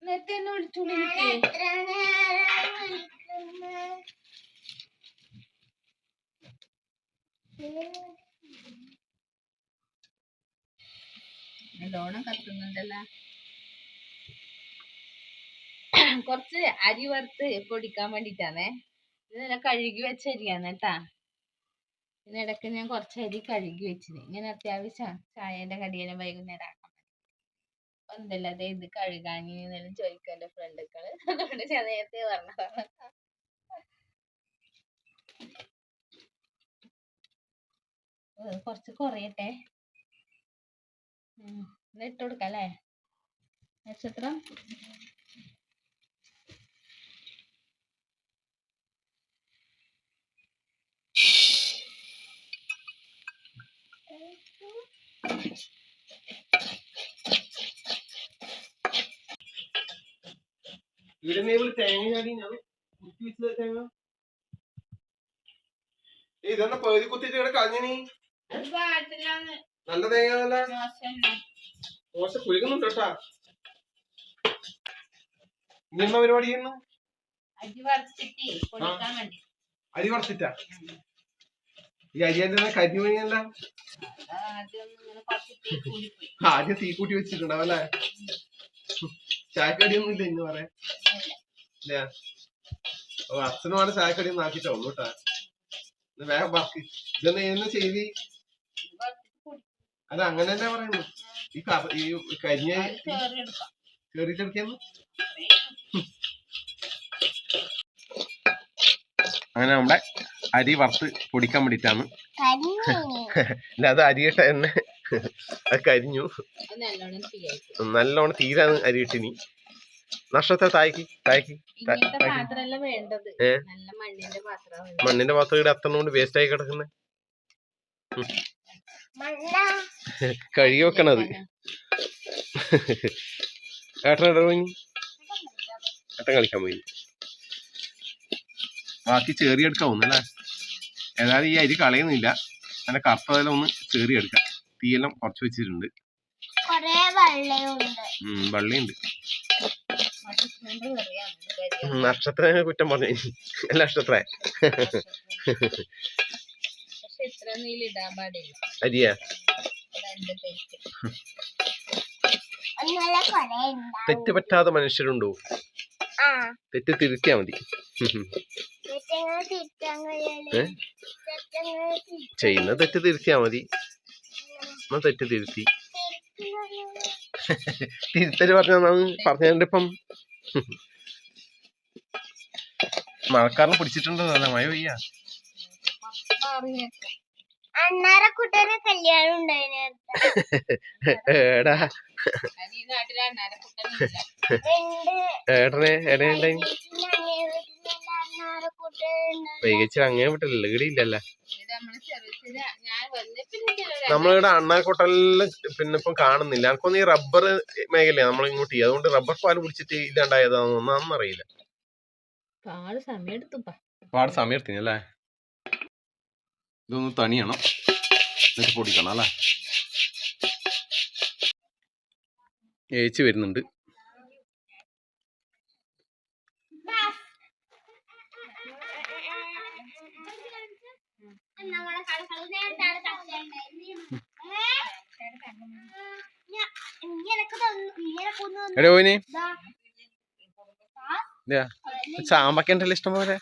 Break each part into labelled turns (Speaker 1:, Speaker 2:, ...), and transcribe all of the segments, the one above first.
Speaker 1: നേരത്തെ എന്നെ വിളിച്ചോളൂ നല്ലോണം കത്തുന്നുണ്ടല്ലോ. കുറച്ച് അരി വറുത്ത് പൊടിക്കാൻ വേണ്ടിട്ടാണേ. ഇത് നല്ല കഴുകി വെച്ച അരിയാണ് കേട്ടാ. പിന്നെ ഇടയ്ക്ക് ഞാൻ കുറച്ച് അരി കഴുകി വെച്ചിന്. ഇങ്ങനെ അത്യാവശ്യം ചായന്റെ കടിയെല്ലാം വൈകുന്നേരം ആക്കാൻ ഒന്നല്ല. അതെ ഇത് കഴുകാനെല്ലാം ചോദിക്കും എന്റെ ഫ്രണ്ടുക്കള്. അതുകൊണ്ട് ഞാൻ നേരത്തെ പറഞ്ഞതാണ്. കുറച്ച് കുറയട്ടെ. ഇട്ട് കൊടുക്കാം അല്ലേ നക്ഷത്രം.
Speaker 2: ഇതെന്നാ പകുതി കുത്തിട്ട് ഇവിടെ കളഞ്ഞി. നല്ല തേങ്ങ മോശ കുരുക്കുന്നുണ്ട് കേട്ടാ. ഇനി എന്നാ പരിപാടി ചെയ്യുന്നു? അരി വറുത്തിട്ടാ? ഈ അരിയന്റെ കരിമണിയല്ല ആദ്യം തീ കൂട്ടി വെച്ചിട്ടുണ്ടാവും അല്ലേ? ചായക്കടിയൊന്നും ഇല്ല ഇന്ന് പറയാൻ. അച്ഛനും വേണം ചായക്കടിയൊന്നും ആക്കിട്ടാവും കേട്ടാ. വേഗം ബാക്കി ഇതെന്നെ എന്ന് ചെയ്തി. അല്ല അങ്ങനെ തന്നെ പറയുന്നു. ഈ കരിഞ്ഞ കേറിട്ടെടുക്കുന്നു. അങ്ങനെ നമ്മുടെ അരി വറുത്ത് പൊടിക്കാൻ വേണ്ടിട്ടാണ്. അത് അരിയിട്ട തന്നെ അത് കരിഞ്ഞു. നല്ലോണം തീരാണ് അരി ഇട്ടിനി. നഷ്ടത്തെ തായ്ക്ക് മണ്ണിന്റെ പാത്രം ഇവിടെ അത്രണ്ട് വേസ്റ്റ് ആയി കിടക്കുന്നേ. കഴുകി വെക്കണത്. ഏട്ടൻ കളിക്കാൻ പോയി. ബാക്കി ചേറിയെടുക്കാവുന്നല്ലേ. ഏതായാലും ഈ അരി കളയുന്നില്ല. നല്ല കറുത്തതെല്ലാം ഒന്ന് ചേറിയെടുക്കാം. തീയെല്ലാം കുറച്ച് വെച്ചിട്ടുണ്ട്. വള്ളിയുണ്ട്. നക്ഷത്രത്തിന് കുറ്റം പറഞ്ഞു. നക്ഷത്ര അരിയാ തെറ്റ് പറ്റാത്ത മനുഷ്യരുണ്ടോ? തെറ്റ് തിരുത്തിയാ മതി. ചെയ്യുന്ന തെറ്റ് തിരുത്തിയാ മതി. തെറ്റ് തിരുത്തി തിരുത്തല് പറഞ്ഞിപ്പം മഴക്കാരന് പിടിച്ചിട്ടുണ്ടോ? നല്ല മഴ പെയ്യാ. ഏടാ ഏട്ടനെ എടയുണ്ടായി വൈകിച്ച് അങ്ങനെ വിട്ടില്ല. ഇവിടെ ഇല്ലല്ലോ നമ്മളിവിടെ അണ്ണാക്കൊട്ടലില്. പിന്നെ ഇപ്പം കാണുന്നില്ല. എനിക്കൊന്ന് ഈ റബ്ബർ മേഖലയാ നമ്മളിങ്ങോട്ട്. അതുകൊണ്ട് റബ്ബർ പാല് കുടിച്ചിട്ട് ഇല്ലാണ്ടായതാണെന്നൊന്നും അറിയില്ല. ഒരുപാട് സമയം എടുത്തിനല്ലേ. ഇതൊന്ന് തണിയണം, എന്നിട്ട് പൊടിക്കണം അല്ലേ. ഏച്ച് വരുന്നുണ്ട്. എടേ പോയിന് ചാമ്പക്കണ്ടല്ലോ ഇഷ്ടം പോലെ.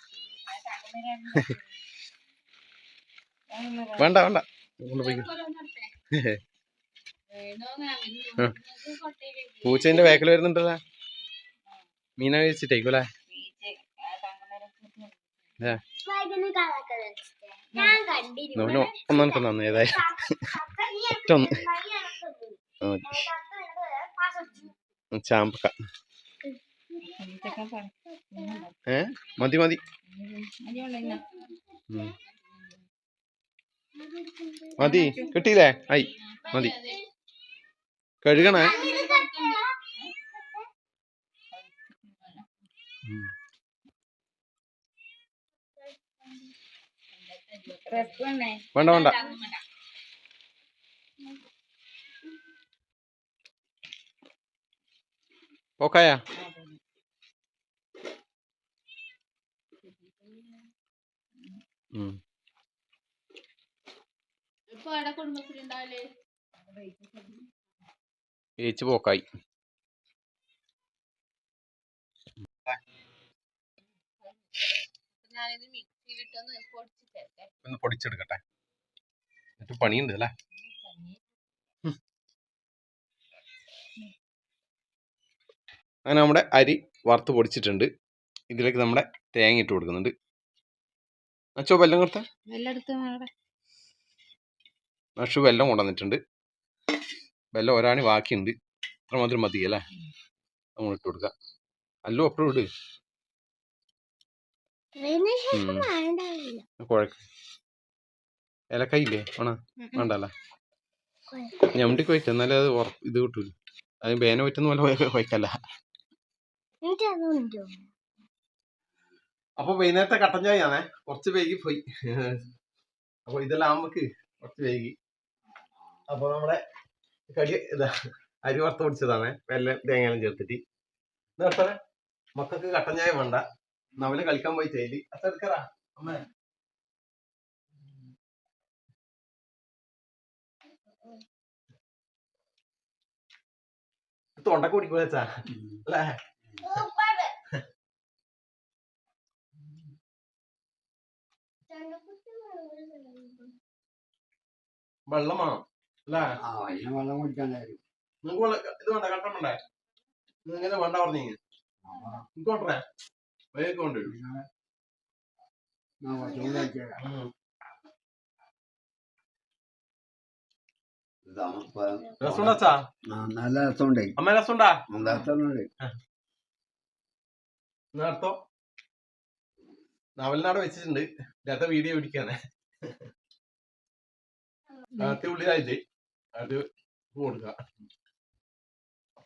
Speaker 2: വേണ്ട വേണ്ട പൂച്ചേന്റെ വേക്കൽ വരുന്നുണ്ടല്ലേ. മീന കഴിച്ചിട്ടേക്കൂല്ലേ. ഒന്നെനിക്ക് നന്ദി. ഏതായാലും ചാമ്പക്ക മതി മതി മതി. കിട്ടിയില്ലേ? ആയി മതി. കഴുകണേ. വേണ്ട വേണ്ട. ഓക്കായാ
Speaker 1: ഇപ്പൊ അവിടെ കുടുംബശ്രീ ഉണ്ടാവില്ലേ?
Speaker 2: ഏച്ചു പോക്കായി.
Speaker 1: ഞാനിത് മിക്സിയിലിട്ടൊന്ന് പൊടിച്ചിട്ടേ.
Speaker 2: ഒന്ന് പൊടിച്ചെടുക്കട്ടെ. എന്നിട്ട് പണിയുണ്ട് അല്ലേ? അങ്ങനെ നമ്മുടെ അരി വറുത്ത് പൊടിച്ചിട്ടുണ്ട്. ഇതിലേക്ക് നമ്മുടെ തേങ്ങ ഇട്ട് കൊടുക്കുന്നുണ്ട്. അച്ചോ വെല്ലം കൊടുത്ത നഷു വെല്ലം കൊണ്ടുവന്നിട്ടുണ്ട്. വെല്ലം ഒരാണി ബാക്കിയുണ്ട്. അത്ര മാത്രം മതി അല്ലേ? നമ്മൾ ഇട്ട് കൊടുക്കാം. അല്ലോ അപ്പഴും ഇട്. കുഴക്ക്. ഏലക്കായില്ലേ വേണ വേണ്ടല്ലേ? ഞമ്മണ്ടി കൊയ്ക്ക എന്നാലേ അത് ഇത് കിട്ടൂല. അതിന് പേന പറ്റുന്ന പോലെ കൊയ്ക്കല്ല. അപ്പൊ വൈകുന്നേരത്തെ കട്ടൻ ചായയാണേ. കുറച്ച് വൈകി പോയി. അപ്പൊ ഇതെല്ലാം നമുക്ക് കുറച്ച് വൈകി. അപ്പൊ നമ്മുടെ കടി ഇതാ അരി വറുത്ത് പൊടിച്ചതാണേ. വെല്ലം തേങ്ങയെല്ലാം ചേർത്തിട്ട്. എന്താ മക്കൾക്ക് കട്ടൻ ചായ വേണ്ട. നവല് കളിക്കാൻ പോയി തേലി അതെടുക്കറാ അമ്മ. തൊണ്ട കുടിക്കുക വെച്ചാ അല്ലേ? വെള്ളമാണോ അല്ലേ?
Speaker 3: വെള്ളം കുടിക്കാൻ
Speaker 2: നിങ്ങൾക്ക് ഇത് വേണ്ട കട്ടൻ വേണ്ടേ? ഇങ്ങനെ വേണ്ട പറഞ്ഞു കൊണ്ടേ വേഗം കൊണ്ടുവരും. രസമുണ്ടാ?
Speaker 3: നല്ല രസമുണ്ട്.
Speaker 2: അമ്മ രസമുണ്ടാ? നേരത്തോ നവലിനാട് വെച്ചിട്ടുണ്ട്. നേരത്തെ വീഡിയോ പിടിക്കാനേ. നേരത്തെ ഉള്ളിലായില്ലേ അത് കൊടുക്ക.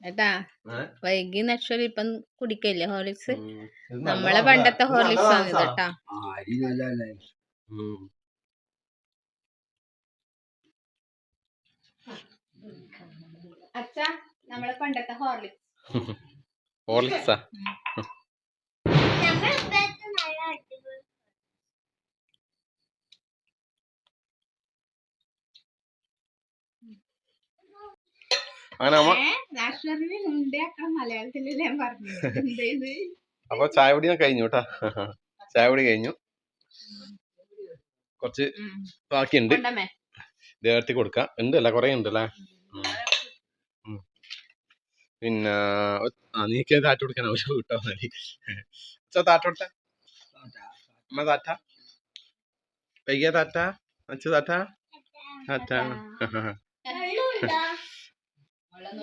Speaker 1: ഏട്ടാ വൈകി നക്ഷരി ഇപ്പം കുടിക്കല്ലേ ഹോർലിക്സ്? നമ്മളെ പണ്ടത്തെ ഹോർലിക്സ് ആണ് ഇതട്ടാ.
Speaker 3: അരി നല്ലല്ലേ?
Speaker 1: അച്ഛാ നമ്മളെ പണ്ടത്തെ ഹോർലിക്സ്.
Speaker 2: ഹോർലിക്സാ? അപ്പൊ ചായ കുടി കഴിഞ്ഞു കേട്ടാ. ചായ കുടി കഴിഞ്ഞു. കുറച്ച് ബാക്കിയുണ്ട്. ദേഹത്തി കൊടുക്കാം. ഉണ്ടല്ല കൊറേ ഉണ്ടല്ലേ? പിന്നെ നീക്ക് താറ്റ് കൊടുക്കാൻ ആവശ്യം കിട്ടാ മതി. താറ്റ് കൊടുത്ത അമ്മ താറ്റ വൈകിയ താറ്റ അച്ഛ താറ്റ താറ്റ. വെള്ളം